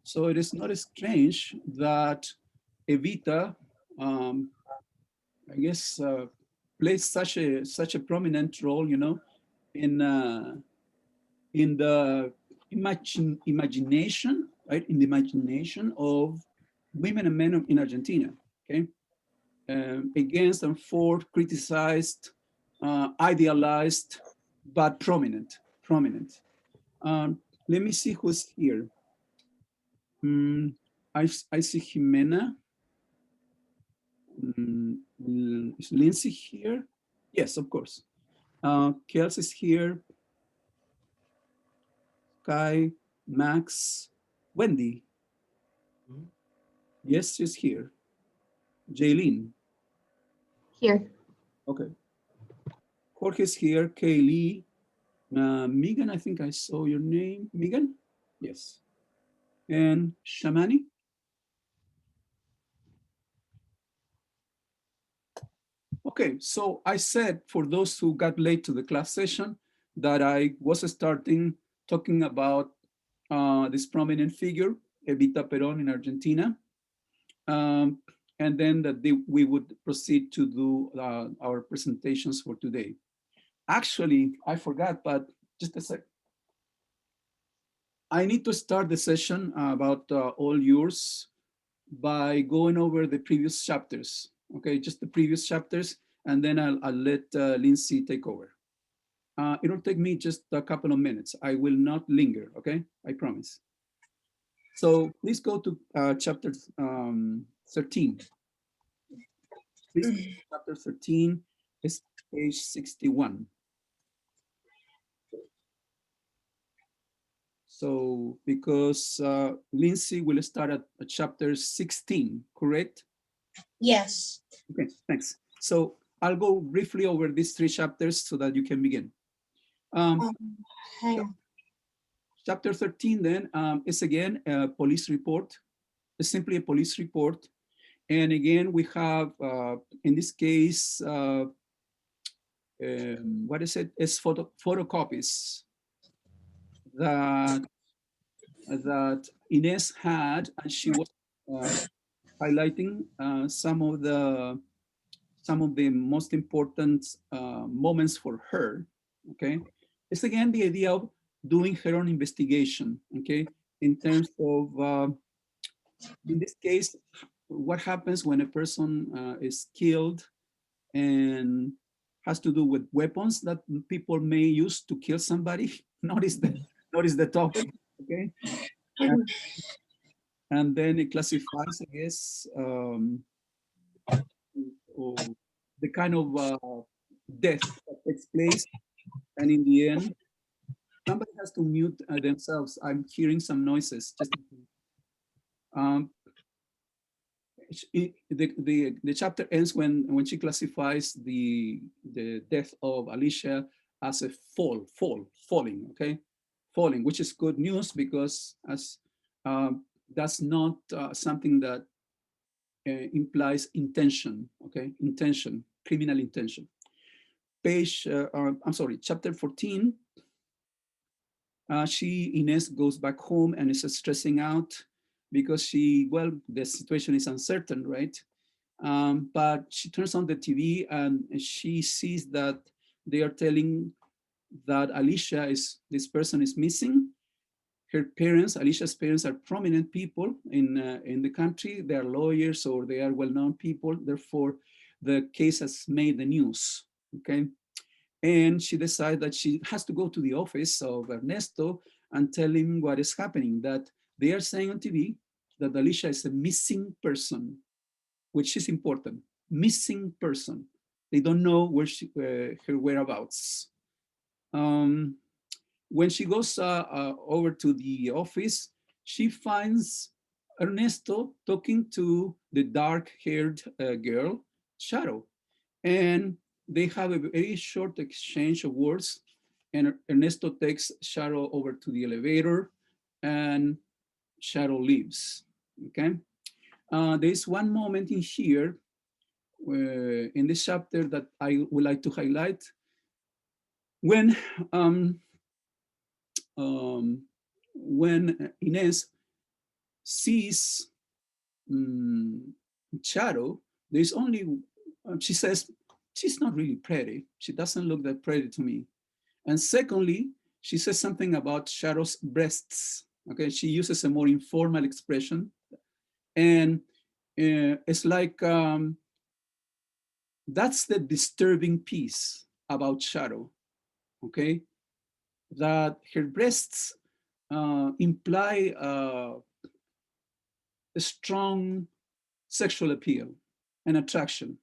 So it is not strange that Evita, I guess, plays such a prominent role, you know, in the imagination, right? In the imagination of women and men in Argentina. Okay, against and for criticized, idealized, but prominent. Prominent. Let me see who's here. Mm, I see Jimena. Is Lindsay here? Yes, of course. Kels is here. Kai, Max, Wendy. Yes, she's here. Jaylene. Here. Okay. Jorge's here. Kaylee. Megan, I think I saw your name. Megan? Yes. And Shamani? Okay, so I said for those who got late to the class session that I was starting talking about this prominent figure, Evita Peron in Argentina. And then that we would proceed to do our presentations for today. Actually, I forgot, but just a sec. I need to start the session about all yours by going over the previous chapters. Okay, just the previous chapters, and then I'll let Lindsay take over. It'll take me just a couple of minutes. I will not linger, okay? I promise. So please go to chapter 13. Please, chapter 13 is page 61. So because Lindsay will start at chapter 16, correct? Yes. Okay, thanks. So I'll go briefly over these three chapters so that you can begin. Chapter 13 then is again a police report. It's simply a police report. And again, we have, in this case, what is it? It's photocopies that Ines had, and she was highlighting some of the most important moments for her. Okay, it's again the idea of doing her own investigation. Okay, in terms of in this case, what happens when a person is killed and has to do with weapons that people may use to kill somebody. Notice the topic, okay? And then it classifies, I guess, the kind of death that takes place. And in the end, somebody has to mute themselves. I'm hearing some noises. Just the chapter ends when she classifies the death of Alicia as a falling, okay, falling, which is good news because as that's not something that implies intention, okay, intention, criminal intention. Page, I'm sorry, chapter 14. Ines goes back home and is stressing out because the situation is uncertain, right? But she turns on the TV and she sees that they are telling that this person is missing. Her parents, Alicia's parents, are prominent people in the country. They are lawyers or they are well-known people. Therefore, the case has made the news, okay? And she decides that she has to go to the office of Ernesto and tell him what is happening, that they are saying on TV that Alicia is a missing person, which is important, missing person. They don't know where her whereabouts. When she goes over to the office, she finds Ernesto talking to the dark-haired girl, Shadow. And they have a very short exchange of words. And Ernesto takes Shadow over to the elevator and Shadow leaves, okay? There's one moment in here in this chapter that I would like to highlight. When when Ines sees Shadow, there's only, she says, she's not really pretty. She doesn't look that pretty to me. And secondly, she says something about Shadow's breasts. Okay, she uses a more informal expression. And it's like, that's the disturbing piece about Shadow, okay? That her breasts imply a strong sexual appeal and attraction.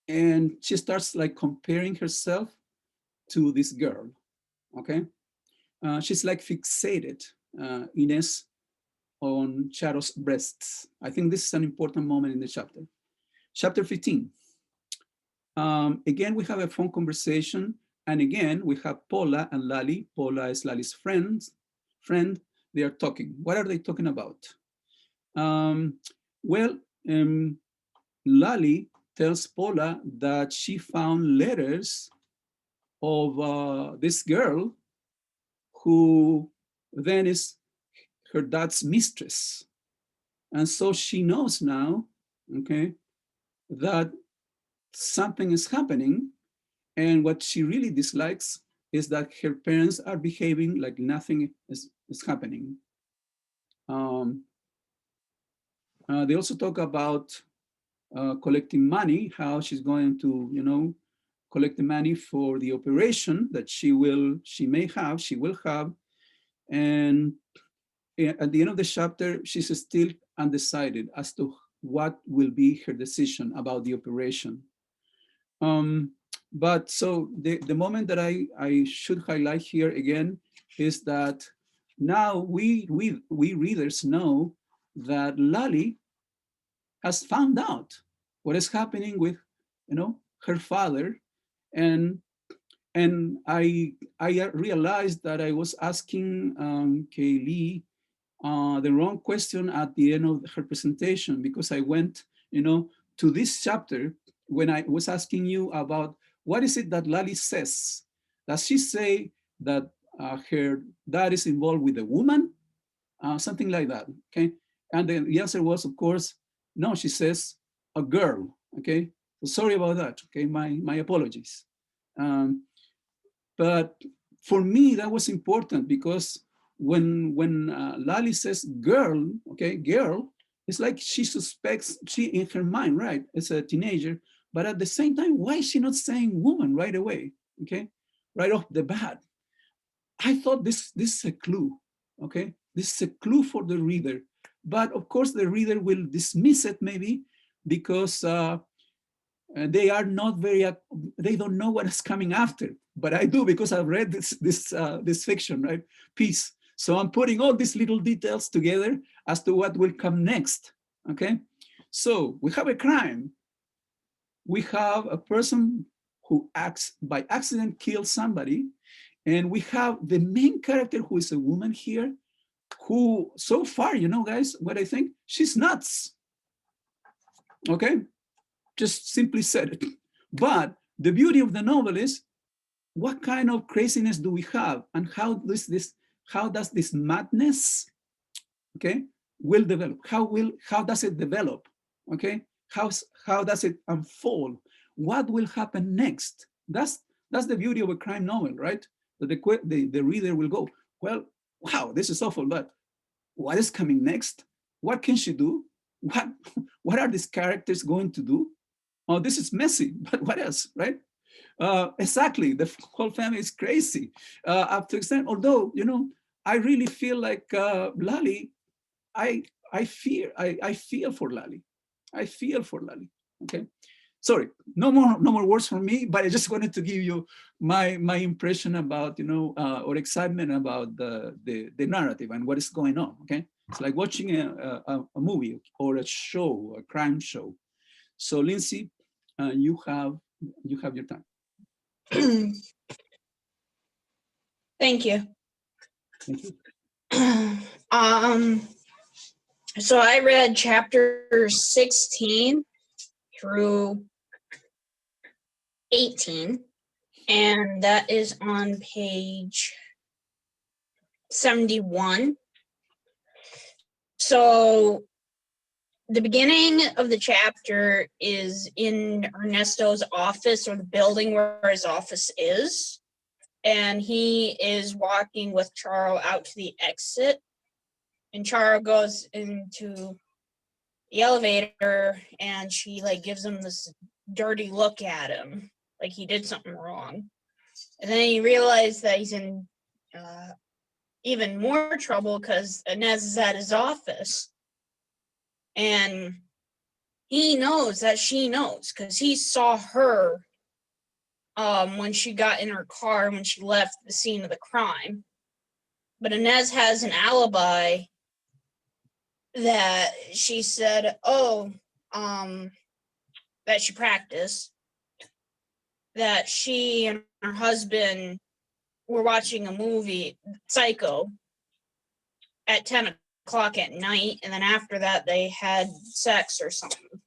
And she starts like comparing herself to this girl, okay? She's like fixated, Ines, on Shadow's breasts. I think this is an important moment in the chapter. Chapter 15. Again, we have a phone conversation. And again, we have Paula and Lali. Paula is Lali's friend. They are talking. What are they talking about? Well, Lali tells Paula that she found letters of this girl who then is her dad's mistress. And so she knows now, okay, that something is happening. And what she really dislikes is that her parents are behaving like nothing is happening. They also talk about collecting money, how she's going to, collect the money for the operation that she will have. And at the end of the chapter, she's still undecided as to what will be her decision about the operation. But so the moment that I should highlight here again is that now we readers know that Lali has found out what is happening with, her father, and I realized that I was asking Kaylee the wrong question at the end of her presentation, because I went, to this chapter when I was asking you about what is it that Lali says. Does she say that her dad is involved with a woman? Something like that, okay? And the answer was, of course, no, she says a girl, okay? So sorry about that, okay? My apologies. But for me, that was important, because when Lali says girl, okay, girl, it's like she suspects, she in her mind, right, as a teenager, but at the same time, why is she not saying woman right away, okay, right off the bat? I thought this is a clue, okay? This is a clue for the reader. But of course, the reader will dismiss it maybe because they are not very, they don't know what is coming after. But I do, because I've read this fiction, right, piece. So I'm putting all these little details together as to what will come next, okay? So we have a crime. We have a person who acts by accident kills somebody. And we have the main character, who is a woman here, who so far, guys, what I think, she's nuts, okay? Just simply said it. But the beauty of the novel is, what kind of craziness do we have, and how does this madness, okay, will develop? How does it develop? Okay, how does it unfold? What will happen next? That's the beauty of a crime novel, right? That the reader will go, well, wow, this is awful, but what is coming next? What can she do? What are these characters going to do? Oh, this is messy, but what else, right? Exactly, the whole family is crazy up to extent. Although, I really feel like Lali, I feel for Lali. I feel for Lali. Okay, sorry, no more words from me. But I just wanted to give you my impression about, or excitement about the narrative and what is going on. Okay, it's like watching a movie or a show, a crime show. So Lindsay, you have your time. Thank you. Thank you. So I read chapter 16 through 18, and that is on page 71. So the beginning of the chapter is in Ernesto's office, or the building where his office is. And he is walking with Charo out to the exit. And Charo goes into the elevator and she gives him this dirty look at him, like he did something wrong. And then he realized that he's in even more trouble because Inez is at his office. And he knows that she knows because he saw her when she got in her car when she left the scene of the crime. But Inez has an alibi that she said, that she practiced, that she and her husband were watching a movie, Psycho, at 10 o'clock at night, and then after that they had sex or something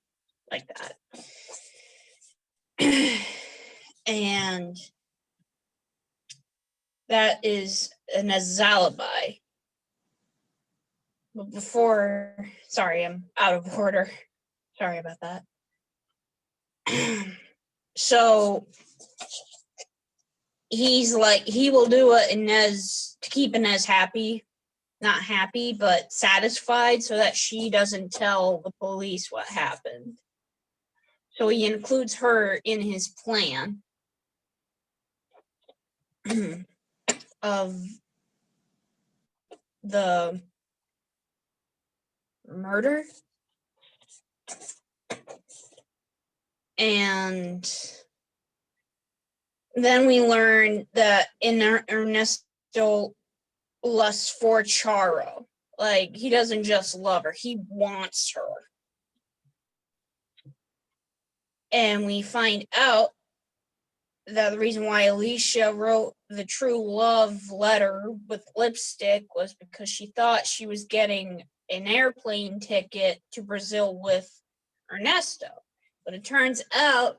like that. And that is Inez's alibi. But before, sorry, I'm out of order. Sorry about that. So he's like, he will do what Inez, to keep Inez happy, not happy, but satisfied, so that she doesn't tell the police what happened. So he includes her in his plan of the murder. And then we learn that Ernesto lusts for Charo. Like, he doesn't just love her, he wants her. And we find out that the reason why Alicia wrote the true love letter with lipstick was because she thought she was getting an airplane ticket to Brazil with Ernesto. But it turns out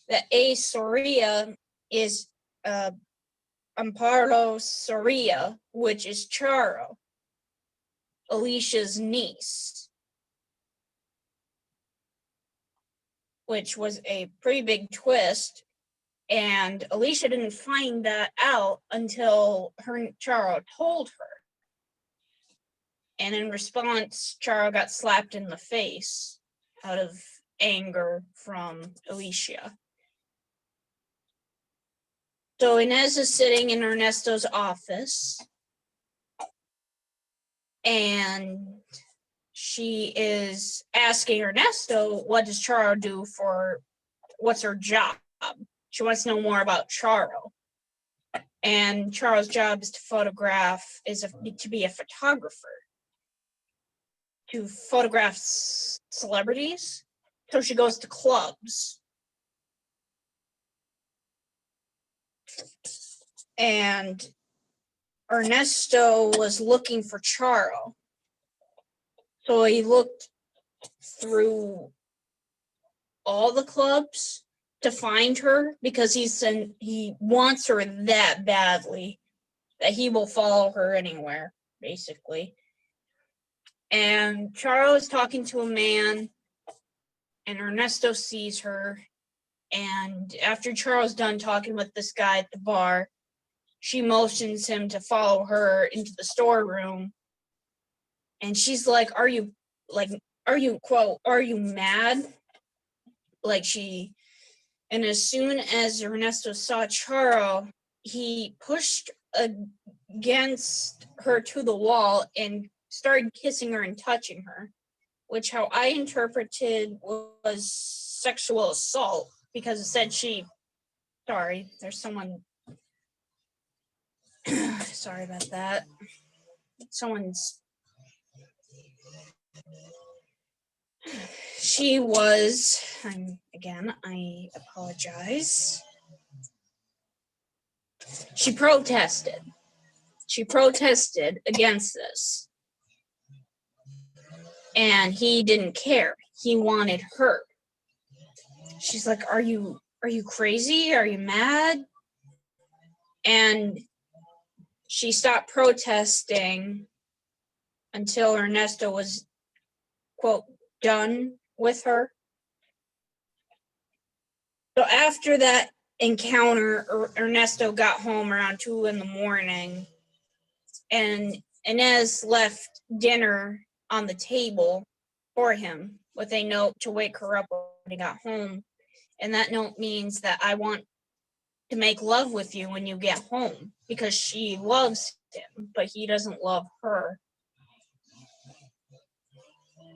that A. Soria is Amparo Soria, which is Charo, Alicia's niece, which was a pretty big twist. And Alicia didn't find that out until Charo told her. And in response, Charo got slapped in the face out of anger from Alicia. So Inez is sitting in Ernesto's office, and she is asking Ernesto, what does Charo do what's her job? She wants to know more about Charo. And Charo's job is to be a photographer, to photograph celebrities. So she goes to clubs. And Ernesto was looking for Charo. So he looked through all the clubs to find her because he wants her that badly that he will follow her anywhere, basically. And Charo is talking to a man, and Ernesto sees her. And after Charo's done talking with this guy at the bar, she motions him to follow her into the storeroom. And she's like, are you mad? And as soon as Ernesto saw Charo, he pushed against her to the wall and started kissing her and touching her, which how I interpreted was sexual assault, because it said there's someone, sorry about that. I apologize. She protested against this. And he didn't care. He wanted her. She's like, are you crazy? Are you mad? And she stopped protesting until Ernesto was, quote, done with her. So after that encounter, Ernesto got home around 2 a.m, and Inez left dinner on the table for him with a note to wake her up when he got home. And that note means that I want to make love with you when you get home, because she loves him, but he doesn't love her.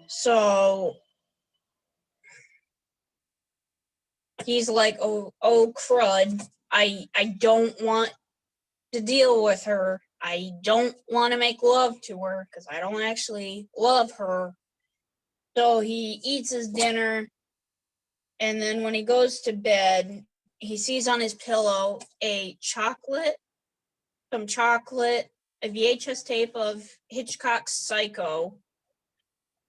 So he's like, oh crud, I don't want to deal with her. I don't want to make love to her because I don't actually love her. So he eats his dinner, and then when he goes to bed, he sees on his pillow some chocolate, a VHS tape of Hitchcock's Psycho,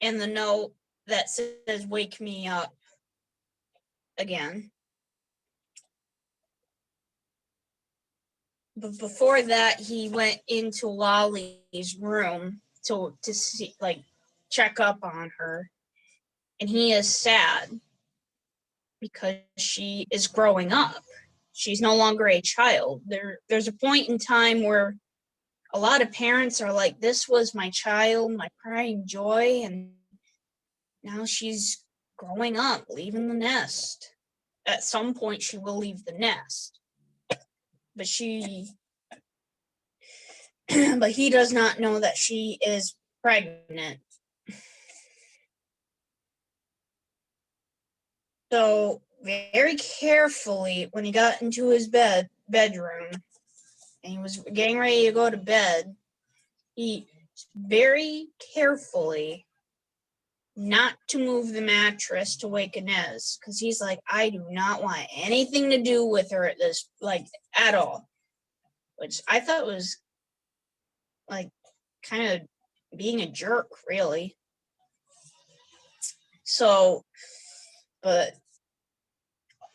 and the note that says, "Wake me up again." But before that, he went into Lolly's room to see, like, check up on her, and he is sad because she is growing up. She's no longer a child. There's a point in time where a lot of parents are like, this was my child, my pride and joy, and now she's growing up, leaving the nest. At some point, she will leave the nest. But but he does not know that she is pregnant. So very carefully, when he got into his bedroom, and he was getting ready to go to bed, he very carefully not to move the mattress to wake Inez, because he's like, I do not want anything to do with her at this, like, at all. Which I thought was, like, kind of being a jerk, really. So, but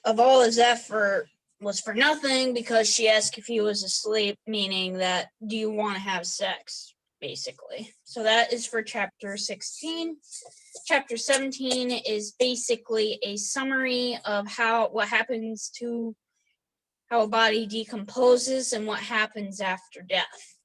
of all his effort was for nothing, because she asked if he was asleep, meaning that, do you want to have sex, basically. So that is for chapter 16. Chapter 17 is basically a summary of what happens to how a body decomposes and what happens after death.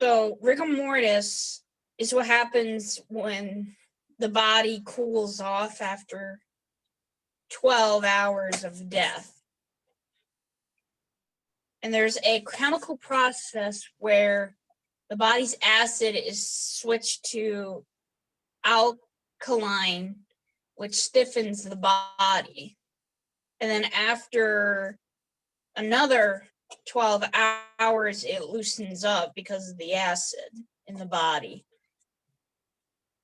So rigor mortis is what happens when the body cools off after 12 hours of death. And there's a chemical process where the body's acid is switched to alkaline, which stiffens the body. And then after another 12 hours, it loosens up because of the acid in the body.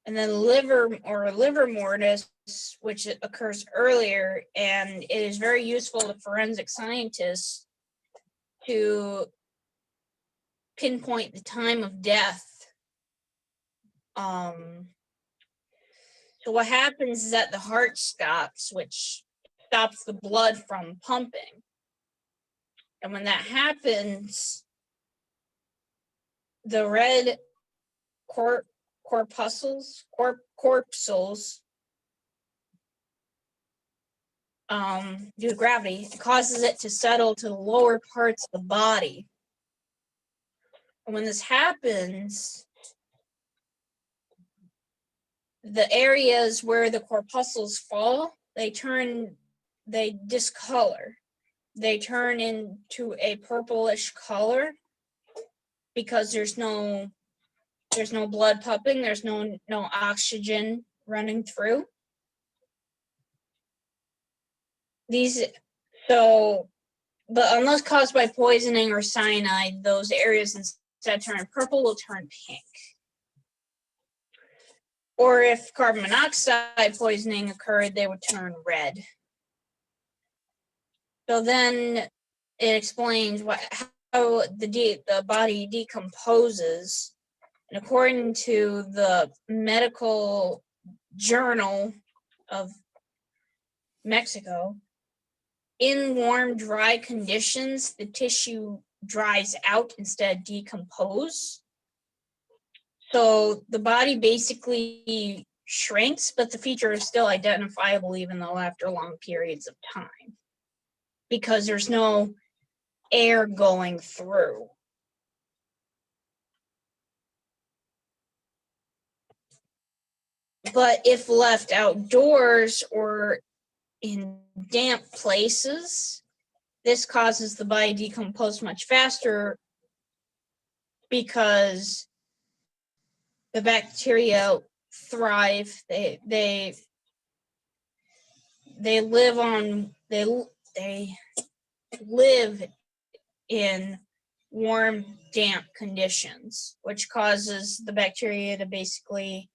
And then liver mortis, which occurs earlier, and it is very useful to forensic scientists to pinpoint the time of death. So what happens is that the heart stops, which stops the blood from pumping. And when that happens, the red corpuscles due to gravity, it causes it to settle to the lower parts of the body. And when this happens, the areas where the corpuscles fall, they discolor. They turn into a purplish color because there's no blood pumping, there's no oxygen running through. But unless caused by poisoning or cyanide, those areas instead turn purple will turn pink. Or if carbon monoxide poisoning occurred, they would turn red. So then it explains how the body decomposes. And according to the Medical Journal of Mexico, in warm, dry conditions, the tissue dries out instead of decompose. So the body basically shrinks, but the feature is still identifiable even though after long periods of time, because there's no air going through. But if left outdoors or in damp places, this causes the body to decompose much faster because the bacteria thrive. They live in warm, damp conditions, which causes the bacteria to basically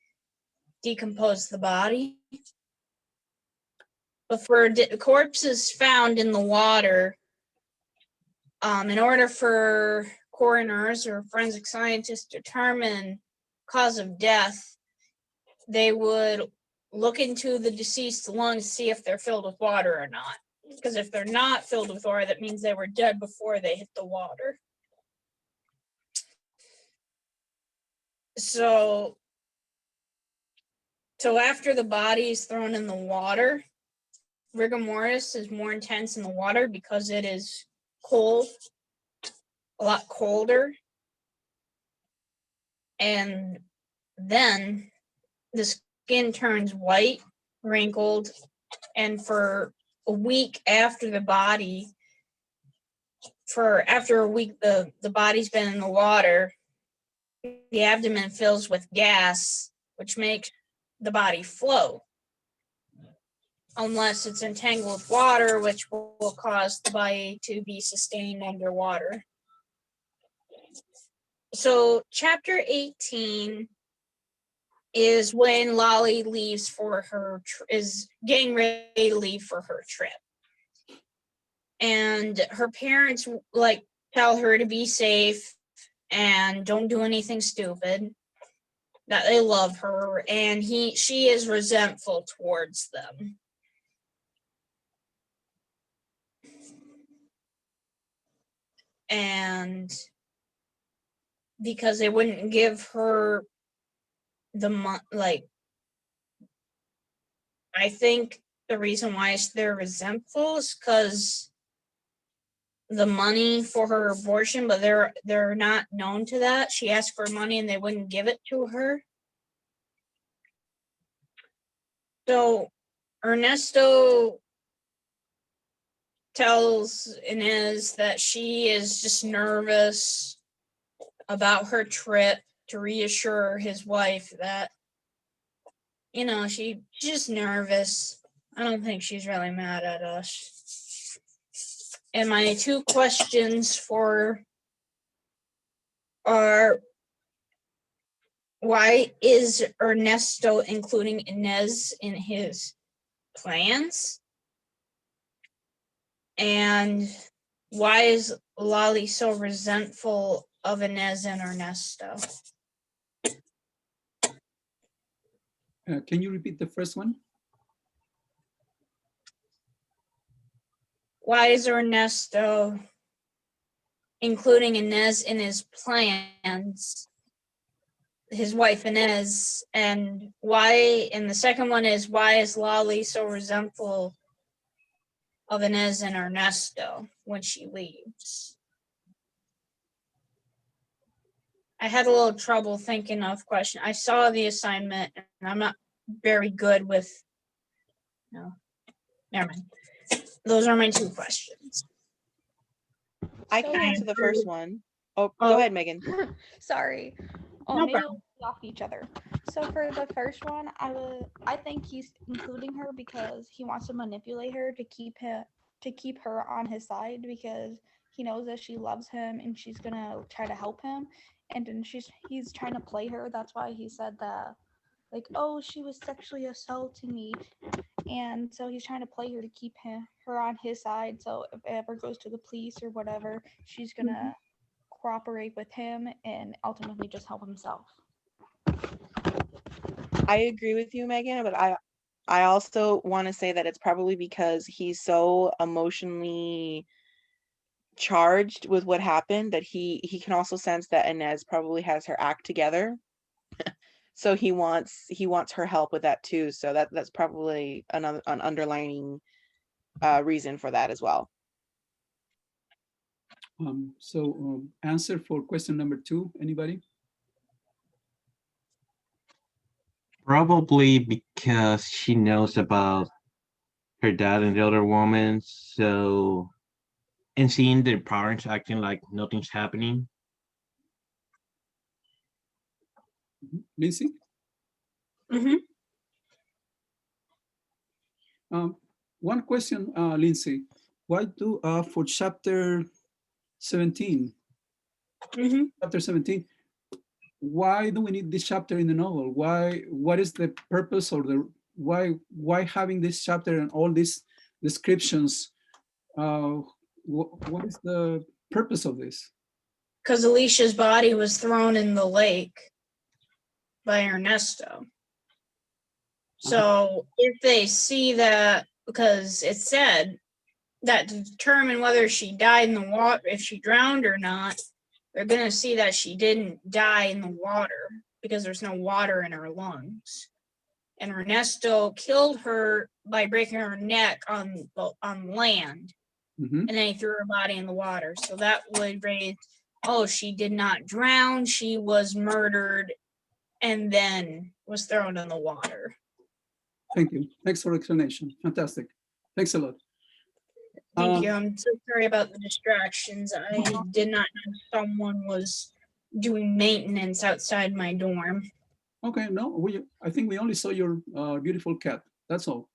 decompose the body. But for corpses found in the water, in order for coroners or forensic scientists to determine cause of death, they would look into the deceased's lungs to see if they're filled with water or not. Because if they're not filled with water, that means they were dead before they hit the water. So after the body is thrown in the water, rigor mortis is more intense in the water because it is cold, a lot colder. And then the skin turns white, wrinkled, and for a week after the body, after a week the body's been in the water, the abdomen fills with gas, which makes the body float. Unless it's entangled with water, which will cause the body to be sustained underwater. So chapter 18 is when Lolly leaves for her, is getting ready to leave for her trip. And her parents tell her to be safe and don't do anything stupid, that they love her, and she is resentful towards them. And because they wouldn't give her the I think the reason why they're resentful is because the money for her abortion, but they're not known to that. She asked for money and they wouldn't give it to her. So Ernesto tells Inez that she is just nervous about her trip, to reassure his wife that, she's just nervous. I don't think she's really mad at us. And my two questions are, why is Ernesto including Inez in his plans? And why is Lolly so resentful of Inez and Ernesto? Can you repeat the first one? Why is Ernesto including Inez in his plans, his wife Inez, and the second one is, why is Lolly so resentful of Inez and Ernesto when she leaves? I had a little trouble thinking of questions. I saw the assignment and I'm not very good with, no, never mind. Those are my two questions. I can answer the first one. Oh, go ahead, Megan. Sorry. No Maybe problem. we'll off each other. So for the first one, I think he's including her because he wants to manipulate her to keep her on his side, because he knows that she loves him and she's gonna try to help him, and then he's trying to play her. That's why he said that, like, oh, she was sexually assaulting me, and so he's trying to play her to keep her on his side. So if it ever goes to the police or whatever, she's gonna cooperate with him and ultimately just help himself. I agree with you, Megan, but I also want to say that it's probably because he's so emotionally charged with what happened, that he can also sense that Inez probably has her act together. So he wants her help with that too. So that's probably an underlining reason for that as well. Answer for question number 2, anybody? Probably because she knows about her dad and the other woman, so and seeing their parents acting like nothing's happening. Lindsay? Mm-hmm. One question, Lindsay. Why do for chapter 17? Mm-hmm. Chapter 17. Why do we need this chapter in the novel? What is the purpose, or why having this chapter and all these descriptions? What is the purpose of this? Because Alicia's body was thrown in the lake by Ernesto. So if they see that, because it said that to determine whether she died in the water, if she drowned or not, they're going to see that she didn't die in the water because there's no water in her lungs. And Ernesto killed her by breaking her neck on land. Mm-hmm. And then he threw her body in the water. So that would raise, oh, she did not drown. She was murdered and then was thrown in the water. Thank you. Thanks for the explanation. Fantastic. Thanks a lot. Thank you. I'm so sorry about the distractions. I did not know someone was doing maintenance outside my dorm. Okay, no, I think we only saw your beautiful cat. That's all.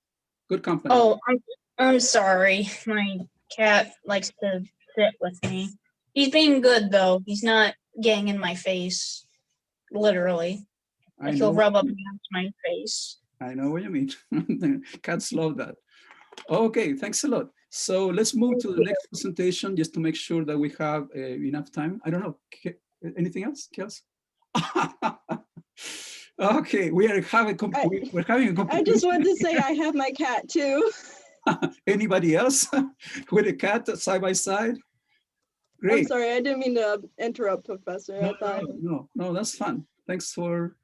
Good company. Oh, I'm sorry. My cat likes to sit with me. He's being good though. He's not getting in my face, literally. Like he'll rub up against my face. I know what you mean. Cats love that. Okay, thanks a lot. So let's move to the next presentation just to make sure that we have enough time. I don't know. Anything else, Kels? Okay, we're having a competition. I just wanted to say I have my cat too. Anybody else with a cat side by side? Great. I'm sorry, I didn't mean to interrupt, Professor. No, that's fun. Thanks for.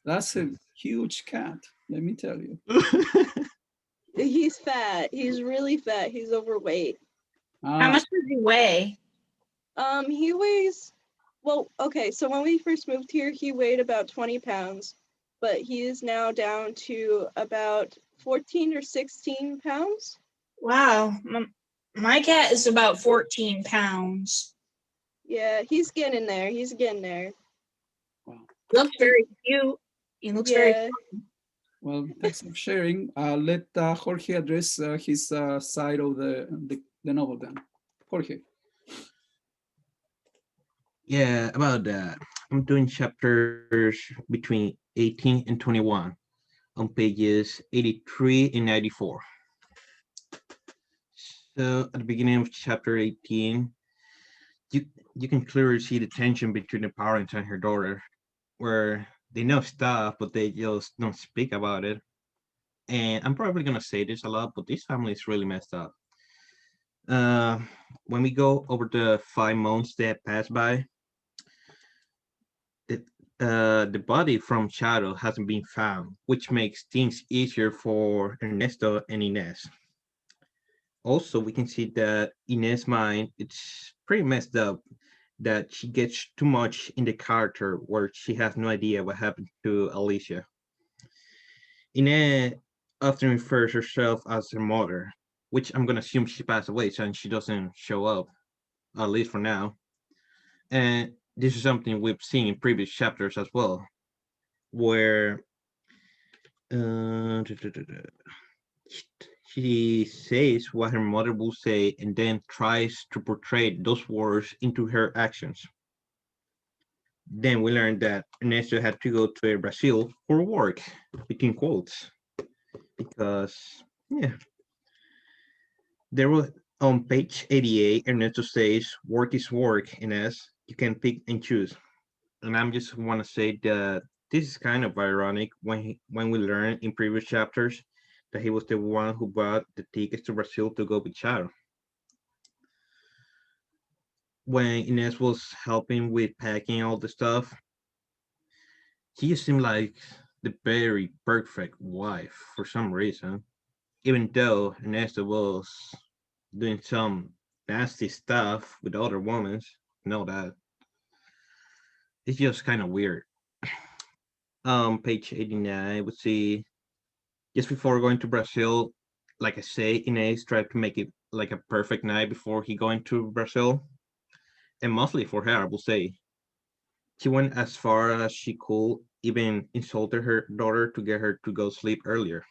That's a huge cat. Let me tell you. He's fat. He's really fat. He's overweight. How much does he weigh? He weighs, well, okay, so when we first moved here, he weighed about 20 pounds, but he is now down to about 14 or 16 pounds. Wow. My cat is about 14 pounds. Yeah, he's getting there. He's getting there. Wow. He looks very cute. He looks very fun. Well, thanks for sharing. Let Jorge address his side of the novel then. Jorge. Yeah, about that. I'm doing chapters between 18 and 21 on pages 83 and 94. So at the beginning of chapter 18, you can clearly see the tension between the parents and her daughter, where they know stuff, but they just don't speak about it. And I'm probably gonna say this a lot, but this family is really messed up. When we go over the 5 months that passed by, the body from Shadow hasn't been found, which makes things easier for Ernesto and Inez. Also, we can see that Inez's mind, it's pretty messed up, that she gets too much in the character where she has no idea what happened to Alicia. Inez often refers herself as her mother, which I'm gonna assume she passed away since she doesn't show up, at least for now. And this is something we've seen in previous chapters as well, where she says what her mother will say and then tries to portray those words into her actions. Then we learned that Ernesto had to go to Brazil for work, between quotes, because, yeah. There was, on page 88, Ernesto says, work is work, Inez. You can pick and choose. And I'm just want to say that this is kind of ironic when we learn in previous chapters that he was the one who bought the tickets to Brazil to go with Charo. when Inez was helping with packing all the stuff, she just seemed like the very perfect wife for some reason. Even though Ernesto was doing some nasty stuff with other women, know that it's just kind of weird. Page 89, we see just before going to Brazil, like I say, Inez tried to make it like a perfect night before he going to Brazil, and mostly for her, I will say. She went as far as she could, even insulted her daughter to get her to go sleep earlier.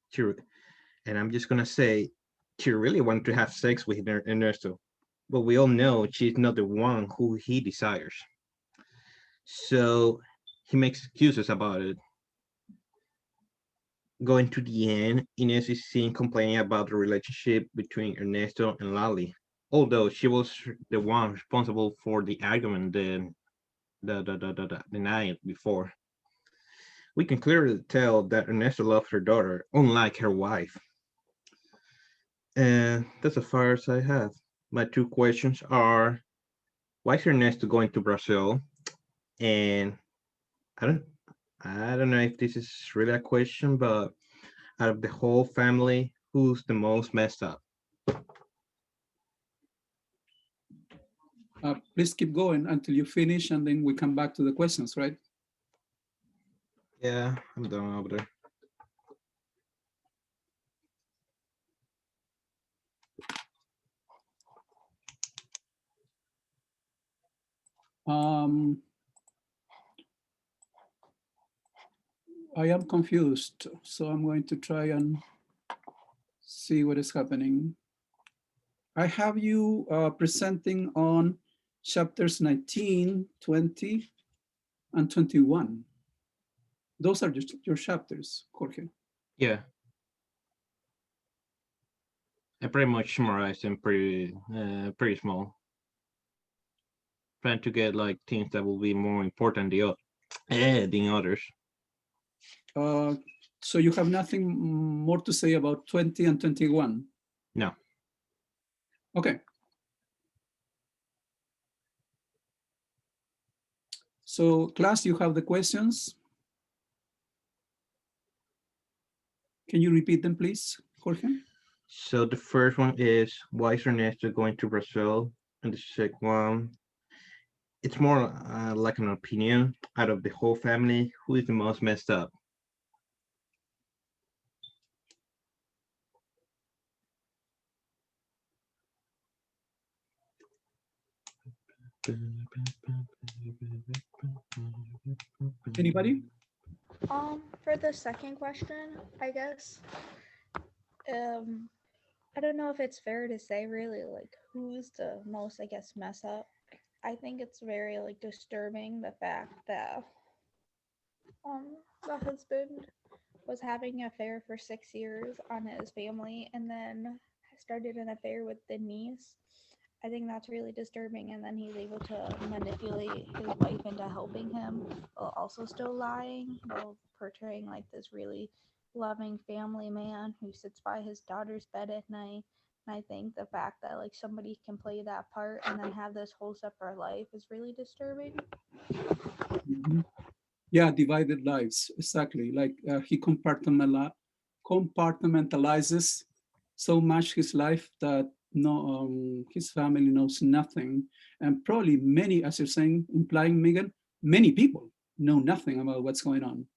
She, and I'm just gonna say, she really wanted to have sex with Ernesto, but we all know she's not the one who he desires. So he makes excuses about it. Going to the end, Inez is seen complaining about the relationship between Ernesto and Lali, although she was the one responsible for the argument the night before. We can clearly tell that Ernesto loves her daughter, unlike her wife. And that's as far as I have. My two questions are: why is Ernesto going to Brazil? And I don't, I don't know if this is really a question, but out of the whole family, who's the most messed up? Please keep going until you finish, and then we come back to the questions, right? Yeah, I'm done over there. Um, I am confused, so I'm going to try and see what is happening. I have you presenting on chapters 19, 20, and 21. Those are just your chapters, Jorge. Yeah, I pretty much summarized them pretty small. Trying to get like things that will be more important than others. Uh, so you have nothing more to say about 20 and 21? No. Okay. So class, you have the questions. Can you repeat them, please, Jorge? So the first one is, why is Ernesto going to Brazil? And the second one, it's more like an opinion out of the whole family, who is the most messed up? Anybody? For the second question, I guess, um, I don't know if it's fair to say really like who's the most, I guess, mess up. I think it's very like disturbing the fact that the husband was having an affair for 6 years on his family and then started an affair with the niece. I think that's really disturbing. And then he's able to manipulate his wife into helping him while also still lying, while portraying like this really loving family man who sits by his daughter's bed at night. And I think the fact that like somebody can play that part and then have this whole separate life is really disturbing. Mhm. Yeah, divided lives, exactly. Like he compartmentalizes so much his life that his family knows nothing. And probably many, as you're saying, implying, Megan, many people know nothing about what's going on.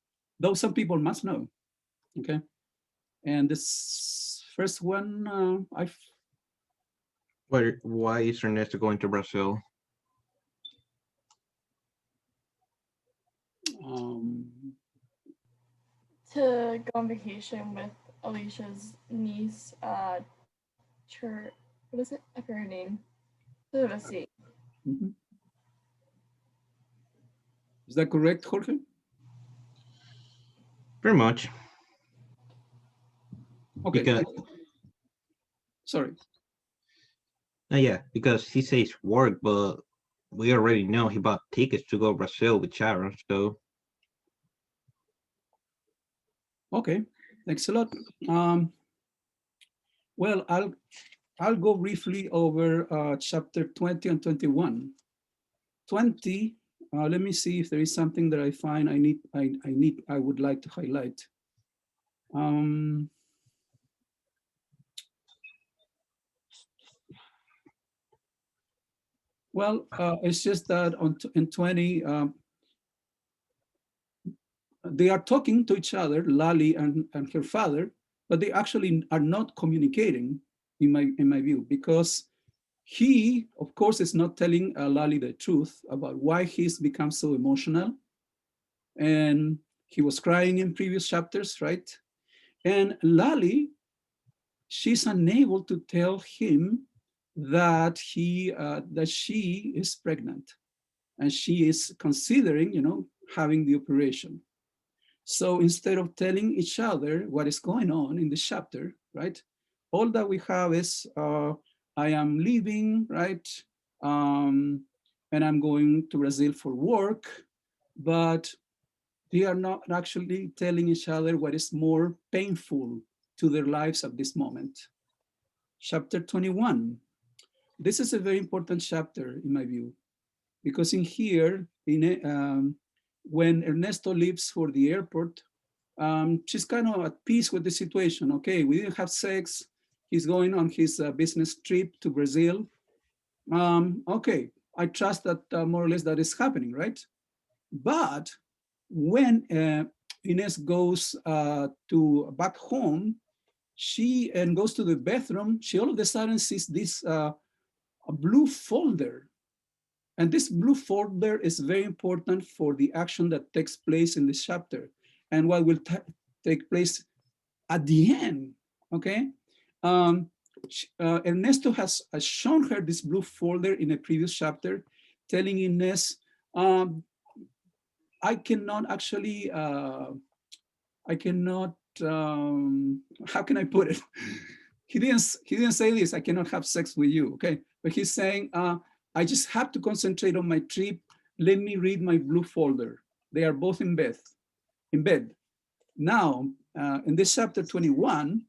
Though some people must know, okay? And this first one, Why is Ernesto going to Brazil? um, To go on vacation with Alicia's niece, what is it? I forget her name. Let's see. mhm. Is that correct, Jorge? Pretty much. Okay, Because sorry. yeah, because he says work, but we already know he bought tickets to go Brazil with Sharon. So Okay, thanks a lot. Well, I'll go briefly over chapter 20 and 21. 20, let me see if there is something that I find I would like to highlight. Well, it's just that in 20, they are talking to each other, Lali and her father, but they actually are not communicating, in my view, because he, of course, is not telling Lali the truth about why he's become so emotional. And he was crying in previous chapters, right? And Lali, she's unable to tell him that she is pregnant and she is considering, having the operation. So instead of telling each other what is going on in the chapter, right? All that we have is, I am leaving, right? And I'm going to Brazil for work, but they are not actually telling each other what is more painful to their lives at this moment. Chapter 21. This is a very important chapter in my view, because in here, when Ernesto leaves for the airport, she's kind of at peace with the situation. Okay, we didn't have sex. He's going on his business trip to Brazil. Okay, I trust that more or less that is happening, right? But when Ines goes to back home, she goes to the bathroom. She all of a sudden sees this a blue folder. And this blue folder is very important for the action that takes place in this chapter and what will take place at the end, okay? Ernesto has shown her this blue folder in a previous chapter, telling Ines, I cannot actually, how can I put it? He didn't say this, I cannot have sex with you, okay? But he's saying, I just have to concentrate on my trip. Let me read my blue folder. They are both in bed. Now, in this chapter 21,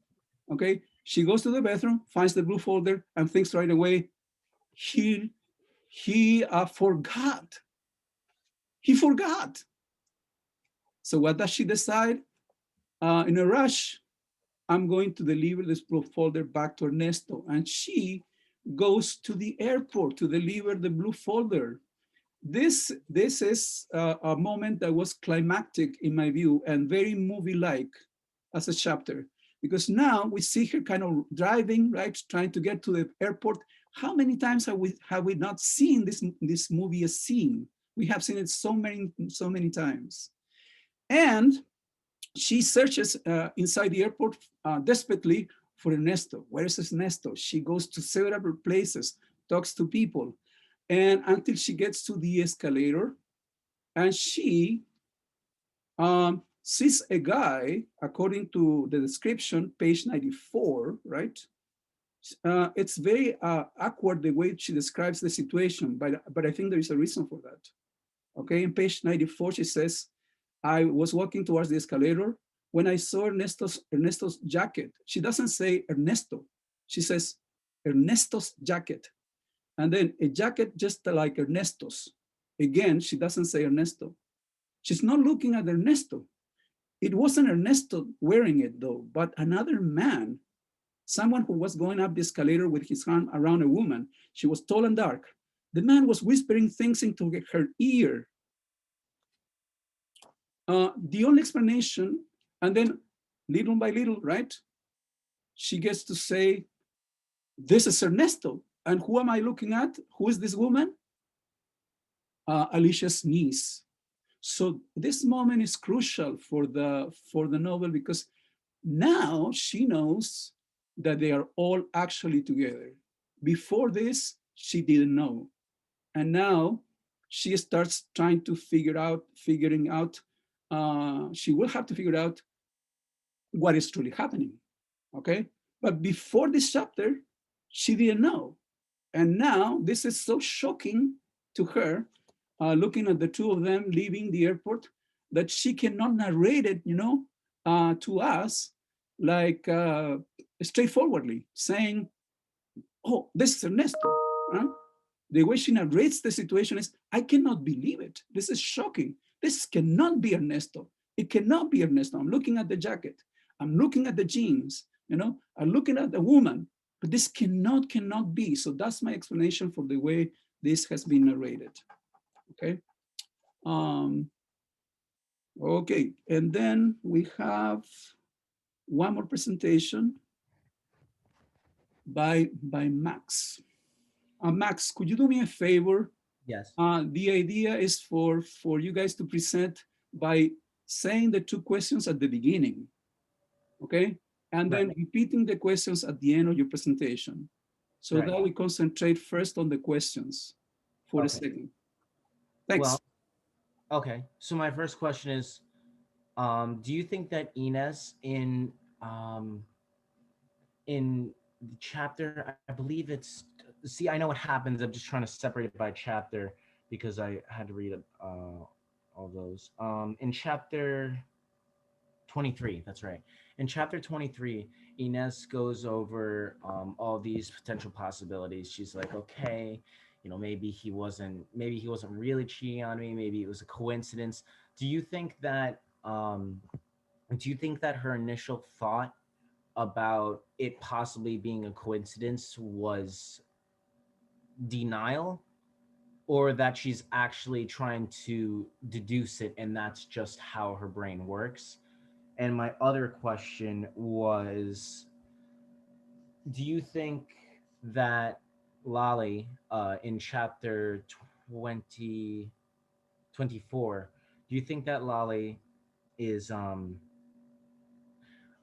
okay, she goes to the bathroom, finds the blue folder, and thinks right away, he forgot. He forgot. So what does she decide? In a rush, I'm going to deliver this blue folder back to Ernesto. And she goes to the airport to deliver the blue folder. This is a moment that was climactic in my view and very movie-like as a chapter, because now we see her kind of driving, right, trying to get to the airport. How many times have we not seen this movie a scene? We have seen it so many times. And she searches inside the airport desperately for Ernesto. Where is Ernesto? She goes to several places, talks to people, and until she gets to the escalator, and she sees a guy, according to the description, page 94, right? It's very awkward the way she describes the situation, but I think there is a reason for that. Okay, in page 94, she says, I was walking towards the escalator when I saw Ernesto's jacket. She doesn't say Ernesto, she says Ernesto's jacket. And then a jacket just like Ernesto's. Again, she doesn't say Ernesto. She's not looking at Ernesto. It wasn't Ernesto wearing it though, but another man, someone who was going up the escalator with his arm around a woman. She was tall and dark. The man was whispering things into her ear. The only explanation, and then little by little, right? She gets to say, this is Ernesto. And who am I looking at? Who is this woman? Alicia's niece. So this moment is crucial for the novel, because now she knows that they are all actually together. Before this, she didn't know. And now she starts trying to figuring out, she will have to figure out what is truly happening, okay? But before this chapter, she didn't know. And now this is so shocking to her, looking at the two of them leaving the airport, that she cannot narrate it, to us like straightforwardly, saying, oh, this is Ernesto. Huh? The way she narrates the situation is, I cannot believe it. This is shocking. This cannot be Ernesto. It cannot be Ernesto. I'm looking at the jacket. I'm looking at the jeans. I'm looking at the woman. But this cannot be. So that's my explanation for the way this has been narrated. Okay. Um, okay. And then we have one more presentation by Max. Max, could you do me a favor? Yes. The idea is for you guys to present by saying the two questions at the beginning, okay? And then repeating the questions at the end of your presentation. So that we concentrate first on the questions for a second. Thanks. Well, okay. So my first question is, do you think that Inez in the chapter, I believe it's, see, I know what happens. I'm just trying to separate it by chapter because I had to read all those. In chapter 23, that's right. In chapter 23, Inez goes over all these potential possibilities. She's like, okay, maybe he wasn't really cheating on me. Maybe it was a coincidence. Do you think that her initial thought about it possibly being a coincidence was denial, or that she's actually trying to deduce it and that's just how her brain works? And my other question was, do you think that Lolly in chapter 20 24, do you think that Lolly is I'm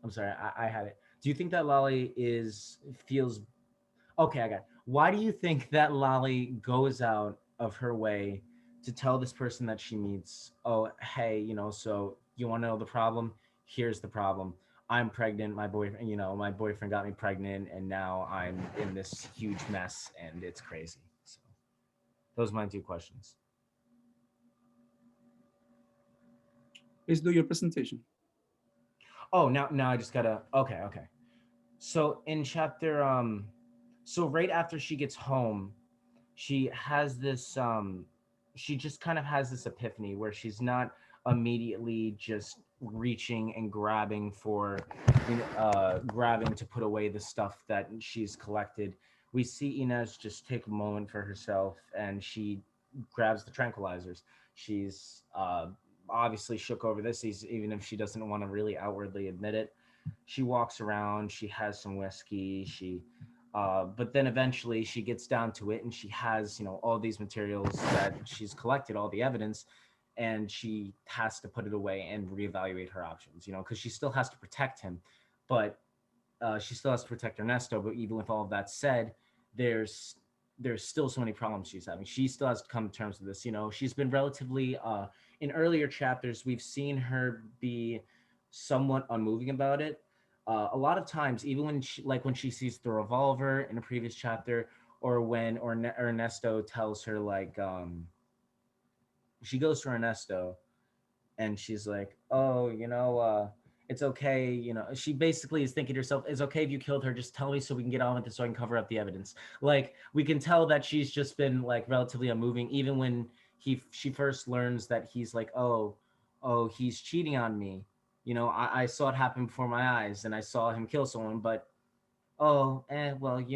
sorry, I had it. Do you think that Lolly feels okay, I got it. Why do you think that Lolly goes out of her way to tell this person that she meets, oh, hey, so you want to know the problem? Here's the problem. I'm pregnant. My boyfriend got me pregnant, and now I'm in this huge mess, and it's crazy. So those are my two questions. Please do your presentation. Oh, now I just gotta, okay. So in chapter, so right after she gets home, she has this she just kind of has this epiphany where she's not immediately just reaching and grabbing for grabbing to put away the stuff that she's collected. We see Inez just take a moment for herself, and she grabs the tranquilizers. She's obviously shook over this, even if she doesn't want to really outwardly admit it. She walks around, she has some whiskey, but then eventually she gets down to it, and she has, all these materials that she's collected, all the evidence, and she has to put it away and reevaluate her options, because she still has to protect him, but she still has to protect Ernesto. But even with all of that said, there's still so many problems she's having. She still has to come to terms with this. She's been relatively, in earlier chapters, we've seen her be somewhat unmoving about it. A lot of times, even when she sees the revolver in a previous chapter, or when Ernesto tells her, like, she goes to Ernesto and she's like, oh, it's okay. She basically is thinking to herself, it's okay if you killed her, just tell me so we can get on with it, so I can cover up the evidence. Like, we can tell that she's just been, like, relatively unmoving, even when she first learns that he's like, oh, he's cheating on me. I saw it happen before my eyes, and I saw him kill someone, but, well, maybe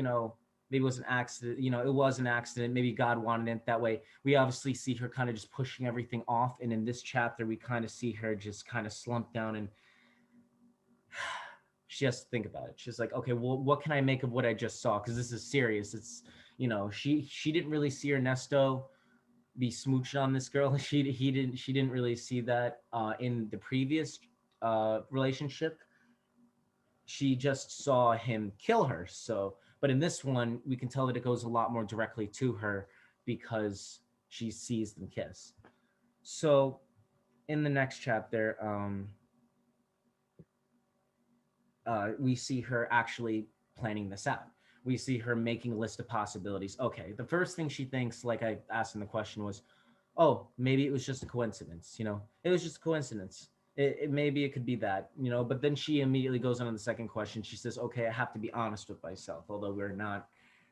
it was an accident. It was an accident. Maybe God wanted it that way. We obviously see her kind of just pushing everything off. And in this chapter, we kind of see her just kind of slump down, and she has to think about it. She's like, okay, well, what can I make of what I just saw? Because this is serious. It's, she didn't really see Ernesto be smooching on this girl. She didn't really see that in the previous relationship. She just saw him kill her. So, but in this one, we can tell that it goes a lot more directly to her because she sees them kiss. So in the next chapter, we see her actually planning this out. We see her making a list of possibilities. Okay, the first thing she thinks, like I asked in the question, was, oh, maybe it was just a coincidence. It was just a coincidence. Maybe it could be that, but then she immediately goes on to the second question. She says, okay, I have to be honest with myself, although we're not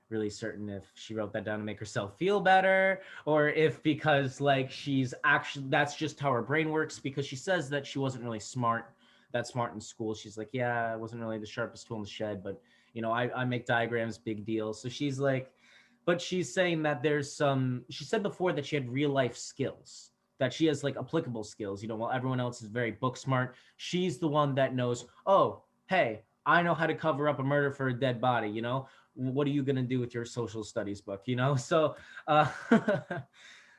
really certain if she wrote that down to make herself feel better, or if because like she's actually that's just how her brain works, because she says that she wasn't really smart in school. She's like, yeah, I wasn't really the sharpest tool in the shed, but I make diagrams, big deal. So she's like, but she's saying that there's some, she said before that she had real life skills, that she has like applicable skills, while everyone else is very book smart. She's the one that knows, oh, hey, I know how to cover up a murder for a dead body, what are you going to do with your social studies book, So, uh,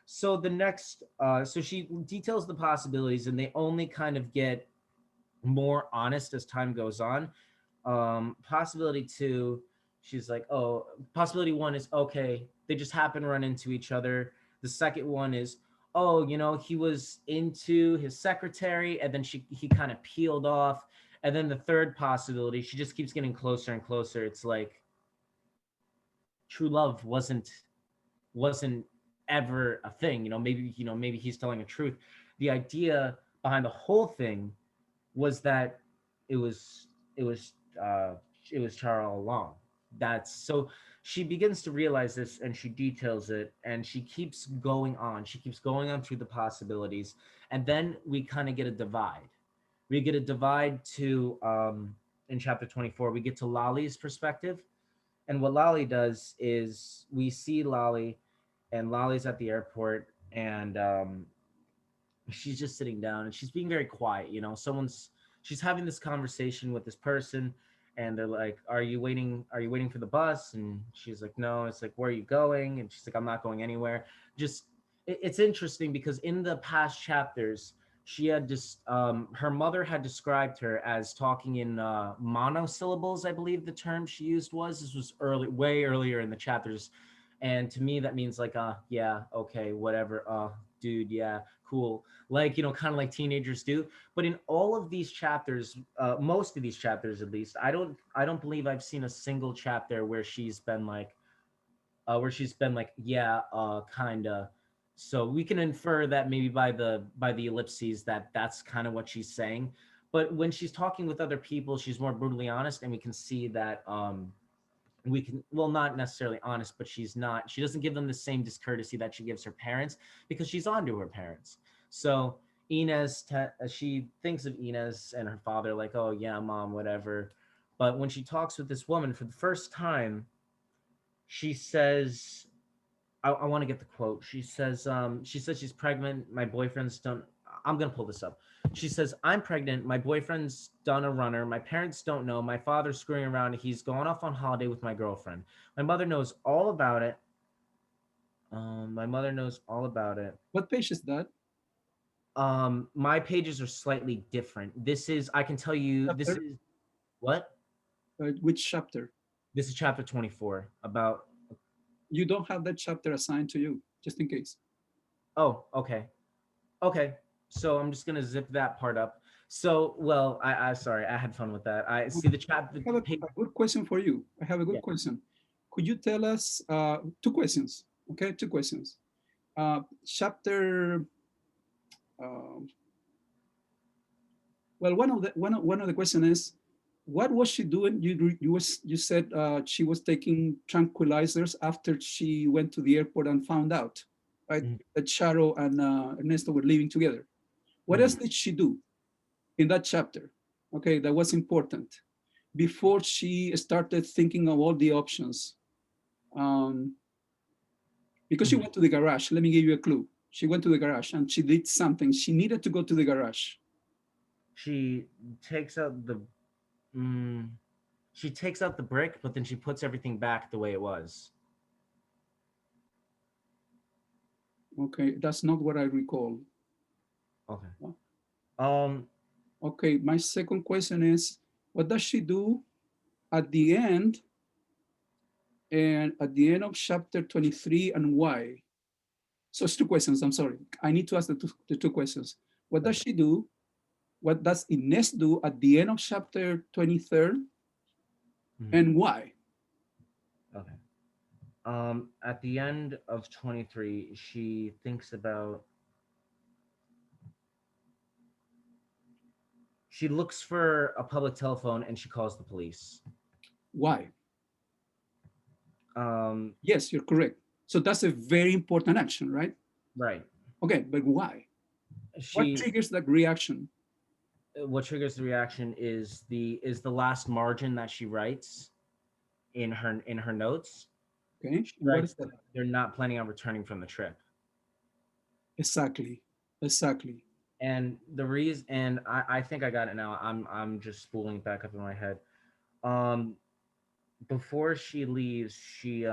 so the next, so she details the possibilities, and they only kind of get more honest as time goes on. Possibility two, she's like, oh, possibility one is okay, they just happen to run into each other. The second one is, oh, he was into his secretary, and then he kind of peeled off. And then the third possibility, she just keeps getting closer and closer. It's like true love wasn't ever a thing. Maybe he's telling the truth. The idea behind the whole thing was that it was it was uh it was Chara all along. That's so she begins to realize this, and she details it, and she keeps going on. She keeps going on through the possibilities, and then we kind of get a divide. We get a divide to in chapter 24. We get to Lolly's perspective, and what Lolly does is we see Lolly, and Lolly's at the airport, and she's just sitting down, and she's being very quiet. She's having this conversation with this person, and they're like, are you waiting for the bus? And she's like, no. It's like, where are you going? And she's like, I'm not going anywhere. Just it's interesting because in the past chapters, she had just her mother had described her as talking in monosyllables. I believe the term she used was, this was way earlier in the chapters, and to me that means like, yeah, okay, whatever, dude, yeah, cool, like, kind of like teenagers do. But in all of these chapters, most of these chapters at least, I don't believe I've seen a single chapter where she's been like, yeah, kinda. So we can infer that maybe by the ellipses that that's kind of what she's saying. But when she's talking with other people, she's more brutally honest, and we can see that we can, well, not necessarily honest, but she doesn't give them the same discourtesy that she gives her parents, because she's on to her parents. So she thinks of Inez and her father like, oh yeah, mom, whatever. But when she talks with this woman for the first time, she says, I want to get the quote. She says she's pregnant. My boyfriend's done. I'm gonna pull this up. She says, I'm pregnant. My boyfriend's done a runner. My parents don't know. My father's screwing around. He's gone off on holiday with my girlfriend. My mother knows all about it. My mother knows all about it. What page is that? My pages are slightly different. I can tell you, this Chapter? is what? Which chapter? This is chapter 24 about, You don't have that chapter assigned to you, just in case. oh, okay. Okay. So I'm just gonna zip that part up. So, well, I sorry, I had fun with that. I see the chapter. I have a good question for you. I have a good Yeah. question. Could you tell us two questions? Okay, two questions. Chapter. Uh, well, one of the question is, what was she doing? You said she was taking tranquilizers after she went to the airport and found out, right, Mhm. that Charo and Ernesto were living together. What else Mhm. did she do in that chapter? Okay, that was important before she started thinking of all the options. Um, because she Mhm. went to the garage. Let me give you a clue. She went to the garage and she did something. She needed to go to the garage. She takes out the mm, she takes out the brick, but then she puts everything back the way it was. Okay, that's not what I recall. Okay. Um. Okay, my second question is, what does she do at the end and at the end of chapter 23, and why? So it's two questions, I'm sorry. I need to ask the two questions. What does Okay. she do? What does Ines do at the end of chapter 23, Mhm. and why? Okay. At the end of 23, she thinks about. She looks for a public telephone and she calls the police. Why? Yes, you're correct. So that's a very important action, right? Right. Okay, but why? What She triggers that reaction? what triggers the reaction is the last margin that she writes in her notes. Okay, She and what writes is that that? they're not planning on returning from the trip. Exactly, exactly. And the reason, and I think I got it now. I'm just spooling it back up in my head. Um, Before she leaves, she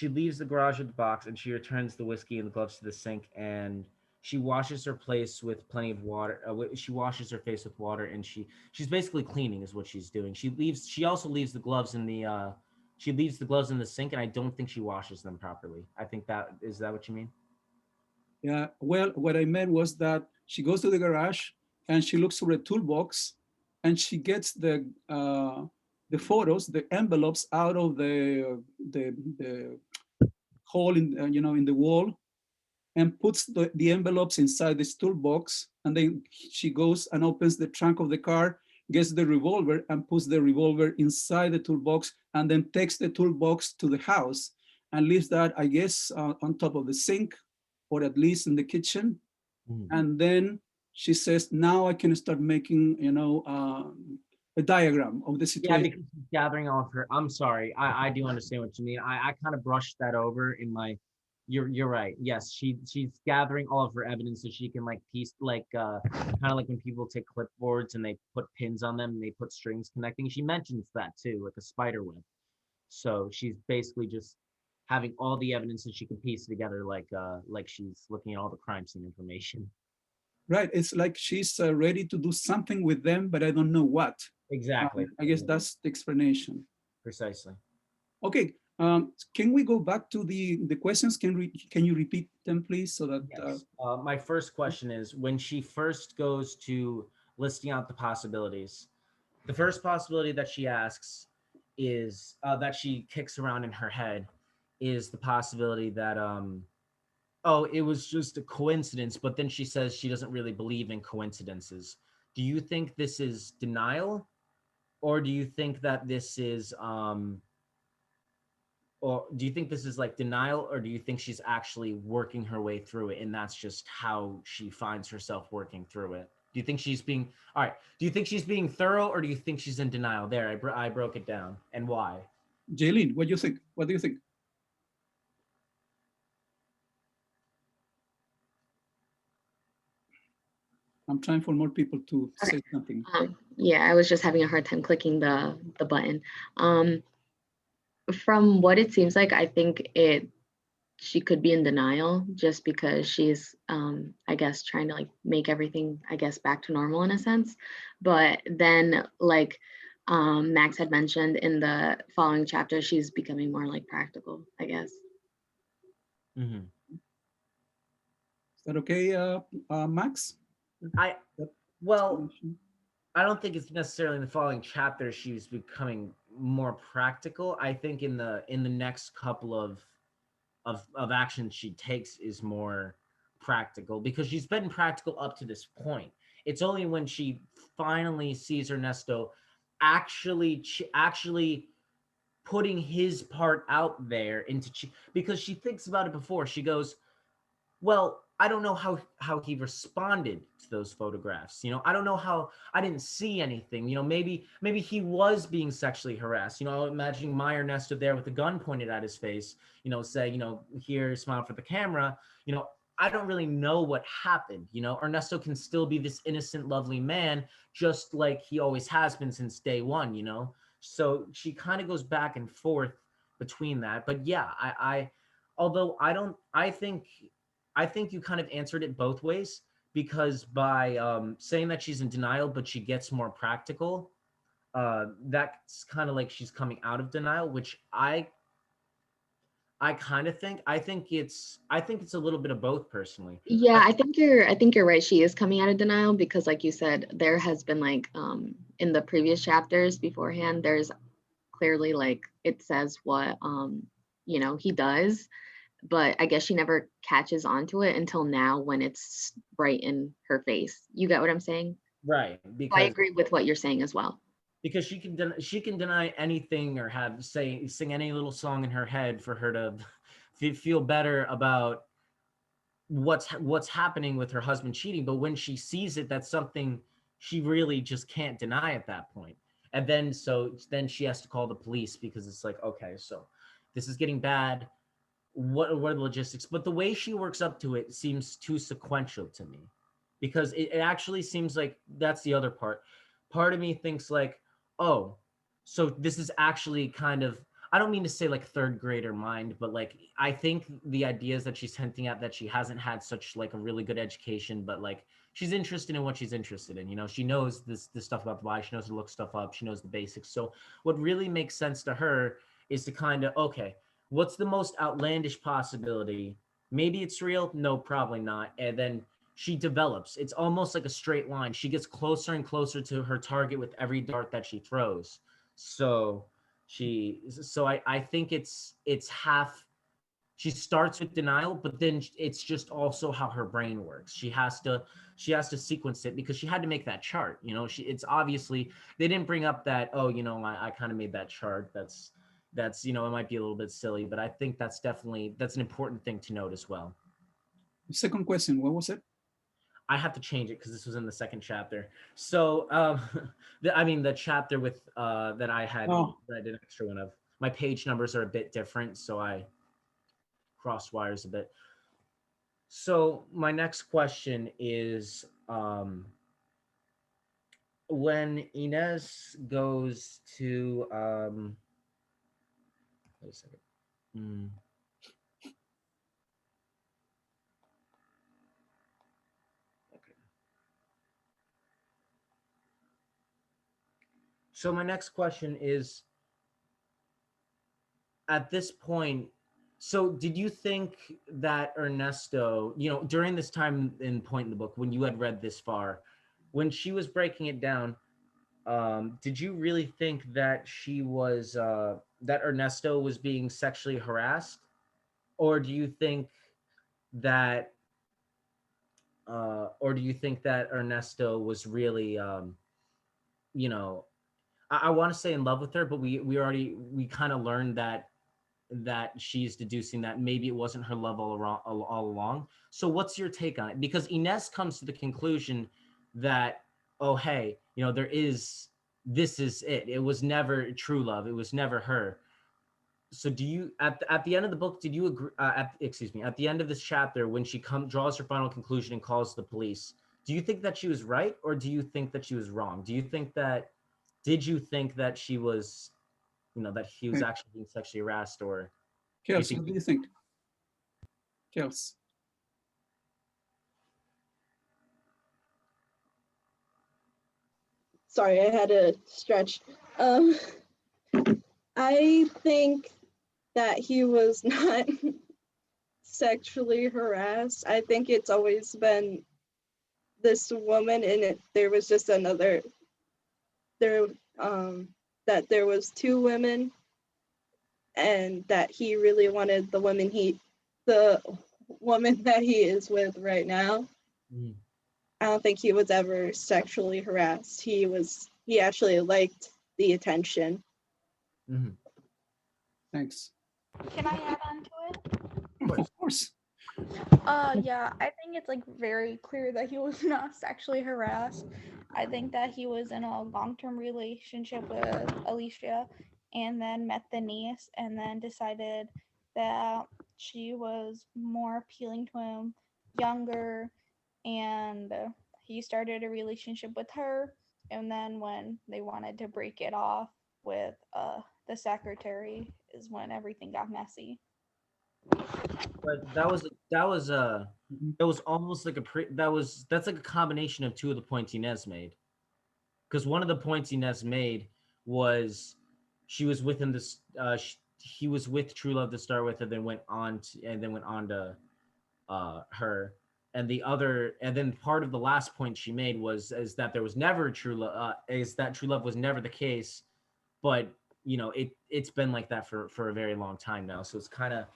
leaves the garage with the box and she returns the whiskey and the gloves to the sink and she washes her place with plenty of water. She washes her face with water and she's basically cleaning is what she's doing. She also leaves the gloves in the she leaves the gloves in the sink and I don't think she washes them properly. I think that what you mean? Yeah, well, what I meant was that she goes to the garage and she looks for a toolbox and she gets the photos, the envelopes out of the hole in in the wall and puts the envelopes inside this toolbox. And then she goes and opens the trunk of the car, gets the revolver and puts the revolver inside the toolbox and then takes the toolbox to the house and leaves that, I guess, on top of the sink or at least in the kitchen. Mhm. And then she says, now I can start making, a diagram of the Yeah, situation. because she's gathering all of her. I'm sorry. I do understand what you mean. I kind of brushed that over in my. You're right. Yes, she's gathering all of her evidence so she can like piece like kind of like when people take clipboards and they put pins on them and they put strings connecting. She mentions that too, like a spider web. So she's basically just having all the evidence that she can piece together, like she's looking at all the crime scene information. Right. It's like she's ready to do something with them, but I don't know what. Exactly. I guess that's the explanation. Precisely. Okay. Can we go back to the questions? Can you repeat them, please, so that Yes. My first question is when she first goes to listing out the possibilities, the first possibility that she asks is that she kicks around in her head is the possibility that oh, it was just a coincidence, but then she says she doesn't really believe in coincidences. Do you think this is denial or do you think that this is or do you think this is like denial or do you think she's actually working her way through it and that's just how she finds herself working through it? Do you think she's being all right, do you think she's being thorough or do you think she's in denial? There, I broke it down. And why? Jaylene, what do you think? What do you think? I'm trying for more people to Okay. say something. Yeah, I was just having a hard time clicking the button. From what it seems like, I think she could be in denial just because she's I guess trying to like make everything I guess back to normal in a sense. But then like Max had mentioned in the following chapter, she's becoming more like practical, I guess. Mm-hmm. Is that okay, Max? I That well, explanation? I don't think it's necessarily in the following chapter she's becoming more practical. I think in the next couple of actions she takes is more practical because she's been practical up to this point. It's only when she finally sees Ernesto actually putting his part out there because she thinks about it before. She goes, well, I don't know how he responded to those photographs. You know, I don't know how I didn't see anything. You know, maybe he was being sexually harassed. You know, imagining my Ernesto there with a gun pointed at his face, you know, saying, you know, here, smile for the camera. You know, I don't really know what happened. You know, Ernesto can still be this innocent, lovely man, just like he always has been since day one, you know. So she kind of goes back and forth between that. But yeah, I although I don't I think you kind of answered it both ways because by saying that she's in denial, but she gets more practical, that's kind of like she's coming out of denial, which I kind of think I think it's a little bit of both personally. Yeah, I think you're right. She is coming out of denial because like you said, there has been like in the previous chapters beforehand, there's clearly like it says what you know he does, but I guess she never catches on to it until now when it's right in her face. You get what I'm saying? Right, I agree with what you're saying as well. because she can deny anything or sing any little song in her head for her to feel better about what's happening with her husband cheating. But when she sees it, that's something she really just can't deny at that point. And then then she has to call the police because it's like, okay, so this is getting bad. What are the logistics? But the way she works up to it seems too sequential to me, because it actually seems like that's the other part. Part of me thinks like, oh, so this is actually kind of, I don't mean to say like third grader mind, but like I think the ideas that she's hinting at, that she hasn't had such like a really good education, but like she's interested in what she's interested in. You know, she knows this stuff about the body, she knows to look stuff up, she knows the basics. So what really makes sense to her is to kind of, okay, what's the most outlandish possibility? Maybe it's real. No, probably not. And then she develops. It's almost like a straight line. She gets closer and closer to her target with every dart that she throws. So I think it's half. She starts with denial, but then it's just also how her brain works. She has to sequence it because she had to make that chart. You know, it's obviously, they didn't bring up that, oh, you know, I kind of made that chart. That's, you know, it might be a little bit silly, but I think that's an important thing to note as well. Second question, what was it? I have to change it because this was in the second chapter. So, the chapter with that I had, that I did an extra one of. My page numbers are a bit different, so I crossed wires a bit. So my next question is, when Inez goes to, wait a second. So my next question is, at this point, so did you think that Ernesto, you know, during this time in point in the book, when you had read this far, when she was breaking it down, did you really think that she was, that Ernesto was being sexually harassed? Or do you think that, Ernesto was really, you know, I want to say in love with her, but we kind of learned that she's deducing that maybe it wasn't her love all along. So what's your take on it? Because Inez comes to the conclusion that, oh, hey, you know, this is it. It was never true love. It was never her. So do you, at the end of the book, did you agree, at the end of this chapter, when she draws her final conclusion and calls the police, do you think that she was right, or do you think that she was wrong? Did you think that she was, you know, that he was actually being sexually harassed, or? Kels, what do you think? Kels. Sorry, I had to stretch. I think that he was not sexually harassed. I think it's always been this woman, and there was just another, that there was two women, and that he really wanted the woman that he is with right now. I don't think he was ever sexually harassed. He actually liked the attention. Thanks. Can I add on to it? Of course. Yeah, I think it's like very clear that he was not sexually harassed. I think that he was in a long-term relationship with Alicia, and then met the niece, and then decided that she was more appealing to him, younger, and he started a relationship with her. And then when they wanted to break it off with the secretary is when everything got messy. But that was almost like that's like a combination of two of the points Inez made. Because one of the points Inez made was she was with him this he was with True Love to start with, and then went on to her. And then part of the last point she made is that there was never true love, is that true love was never the case, but you know it's been like that for a very long time now. So it's kind of,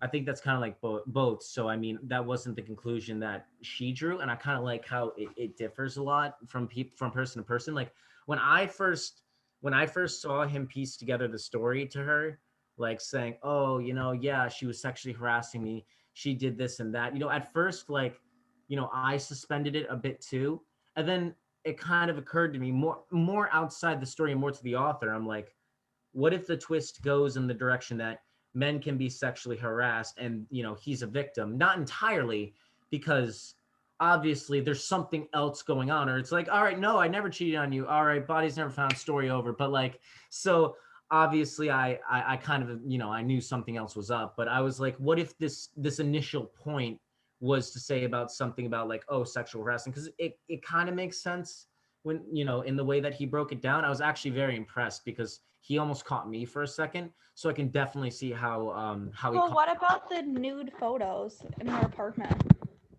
I think that's kind of like both. So I mean, that wasn't the conclusion that she drew, and I kind of like how it differs a lot from person to person. Like when I first when I first saw him piece together the story to her, like saying, "Oh, yeah, she was sexually harassing me. She did this and that." At first, like, I suspended it a bit too, and then it kind of occurred to me more outside the story and more to the author. I'm like, what if the twist goes in the direction that men can be sexually harassed and he's a victim? Not entirely, because obviously there's something else going on, or it's like, all right, no, I never cheated on you, all right, body's never found, story over. But like, so obviously I kind of I knew something else was up, but I was like, what if this initial point was to say about something about like, oh, sexual harassment, because it kind of makes sense when in the way that he broke it down. I was actually very impressed because he almost caught me for a second, so I can definitely see how he Well, caught. what about the nude photos in her apartment?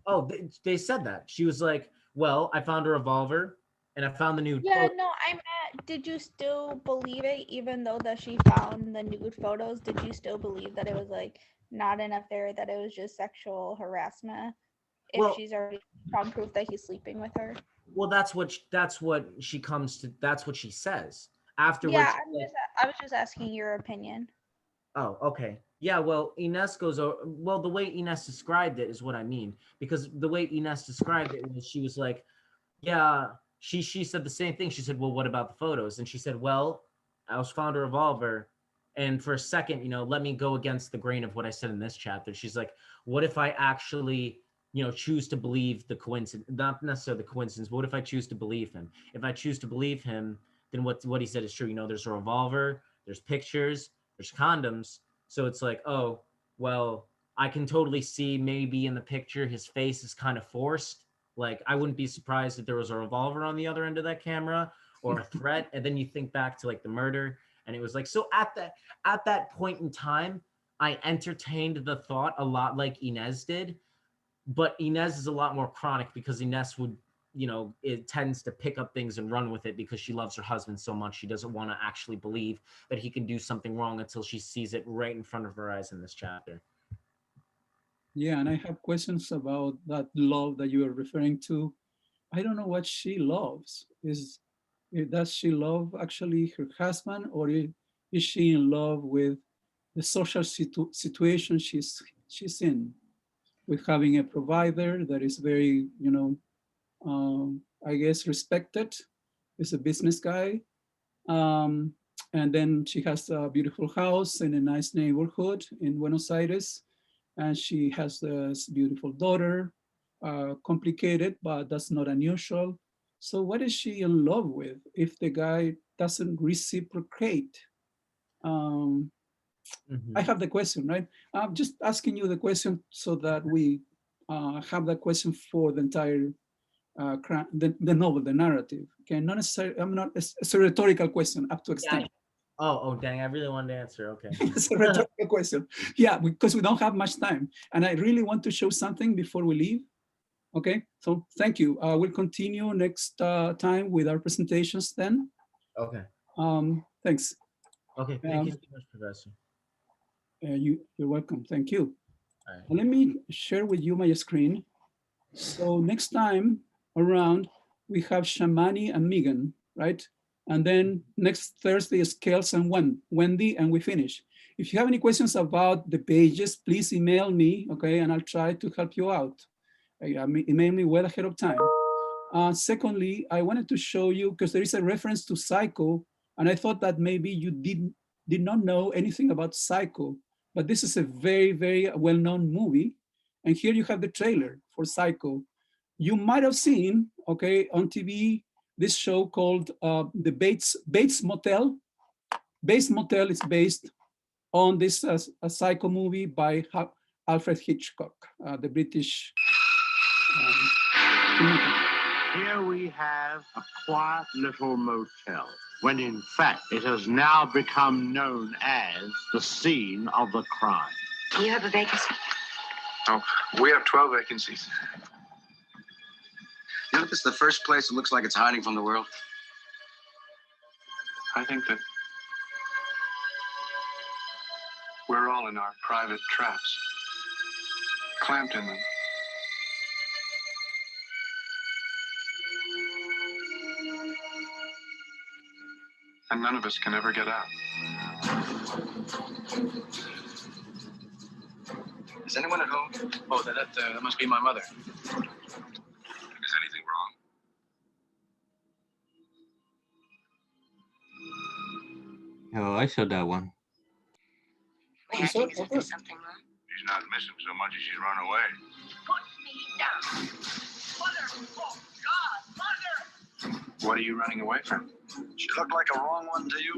Oh, they said that. She was like, well, I found a revolver and I found the nude Yeah, photo. no, I meant, did you still believe it even though that she found the nude photos? Did you still believe that it was like not an affair, that it was just sexual harassment if Well, she's already found proof that he's sleeping with her? well, that's what she says afterwards. Yeah, I was just asking your opinion. Oh, okay. Yeah, well, Ines goes over, well, the way Ines described it is what I mean, because the way Ines described it was, she was like, yeah, she said the same thing. She said, well, what about the photos? And she said, well, I was found a revolver. And for a second, let me go against the grain of what I said in this chapter. She's like, what if I actually, choose to believe the coincidence, not necessarily the coincidence, but what if I choose to believe him? If I choose to believe him, then what he said is true. There's a revolver, there's pictures, there's condoms. So it's like, oh, well, I can totally see maybe in the picture his face is kind of forced. Like, I wouldn't be surprised if there was a revolver on the other end of that camera or a threat. And then you think back to like the murder, and it was like, so at that point in time, I entertained the thought a lot like Inez did, but Inez is a lot more chronic because Inez would, it tends to pick up things and run with it because she loves her husband so much. She doesn't want to actually believe that he can do something wrong until she sees it right in front of her eyes in this chapter. Yeah, and I have questions about that love that you are referring to. I don't know what she loves. Does she love actually her husband, or is she in love with the social situation she's in, with having a provider that is very, I guess, respected, is a business guy. Um, and then she has a beautiful house in a nice neighborhood in Buenos Aires. And she has this beautiful daughter, complicated, but that's not unusual. So what is she in love with if the guy doesn't reciprocate? Um, I Mm-hmm. have the question, right? I'm just asking you the question so that we have that question for the entire the novel, the narrative. Okay, not necessarily. I'm not. It's a rhetorical question up to Yeah. extinction. Oh, dang! I really wanted to answer. Okay. It's a rhetorical question. Yeah, because we don't have much time, and I really want to show something before we leave. Okay, so thank you. We'll continue next time with our presentations. Then, Okay. thanks. Okay. Thank you so much, Professor. You're welcome. Thank you. All right. Let me share with you my screen. So next time around, we have Shamani and Megan, right? And then next Thursday is Kels and Wendy, and we finish. If you have any questions about the pages, please email me, okay? And I'll try to help you out. Email me well ahead of time. Secondly, I wanted to show you, because there is a reference to Psycho, and I thought that maybe you did not know anything about Psycho, but this is a very, very well-known movie. And here you have the trailer for Psycho. You might have seen, okay, on TV, this show called the Bates Motel. Bates Motel is based on this a Psycho movie by Alfred Hitchcock, the British filmmaker. Here we have a quiet little motel, when in fact it has now become known as the scene of the crime. Do you have a vacancy? Oh, we have 12 vacancies. You know, if it's the first place that looks like it's hiding from the world. I think that we're all in our private traps, clamped in them. And none of us can ever get out. Is anyone at home? Oh, that must be my mother. Is anything wrong? Oh, I saw that one. May I think is there's something wrong? She's not missing so much as she's run away. Put me down. Mother! Oh, God! Mother! What are you running away from? She looked like a wrong one to you.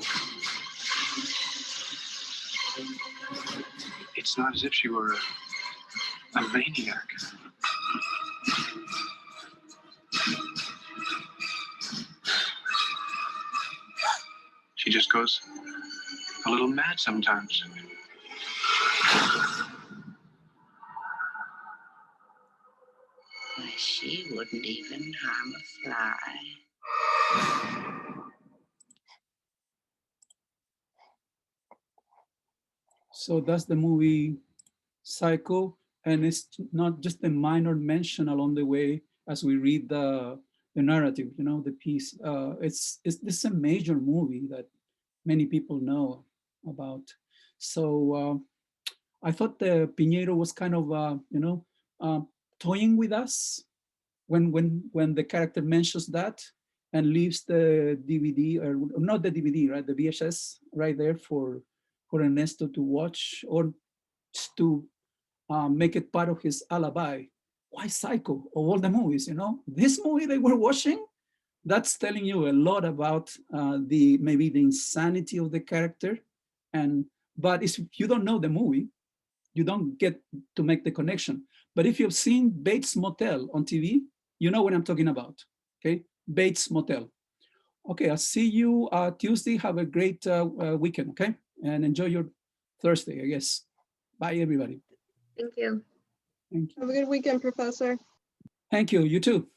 It's not as if she were a maniac. She just goes a little mad sometimes. Why, she wouldn't even harm a fly. So that's the movie Psycho, and it's not just a minor mention along the way as we read the narrative, you know, the piece. This is a major movie that many people know about. So I thought the Piñero was kind of, toying with us when the character mentions that and leaves the DVD, or not the DVD, right, the VHS right there for Ernesto to watch, or just to make it part of his alibi. Why Psycho of all the movies, you know? This movie they were watching, that's telling you a lot about maybe the insanity of the character. But if you don't know the movie, you don't get to make the connection. But if you've seen Bates Motel on TV, you know what I'm talking about, okay? Bates Motel. Okay, I'll see you Tuesday. Have a great weekend, okay? And enjoy your Thursday, I guess. Bye, everybody. Thank you. Thank you. Have a good weekend, Professor. Thank you. You too.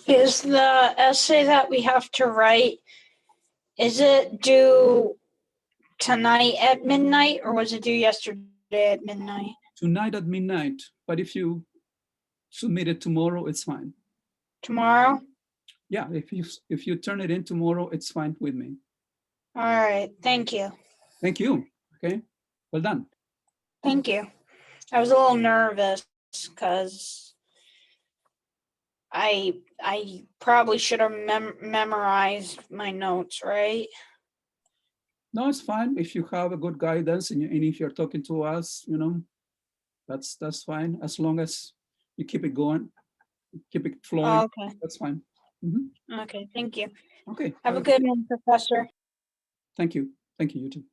Is the essay that we have to write, is it due tonight at midnight, or was it due yesterday at midnight? Tonight at midnight. But if you submit it tomorrow, it's fine. Tomorrow? Yeah, if you turn it in tomorrow, it's fine with me. All right, thank you. Thank you. Okay, well done. Thank you. I was a little nervous because I probably should have memorized my notes, right? No, it's fine if you have a good guidance and if you're talking to us, you know, that's fine, as long as you keep it going, keep it flowing. Okay. That's fine. Okay, thank you. Okay. Have a good one, Professor. Thank you. Thank you, you too.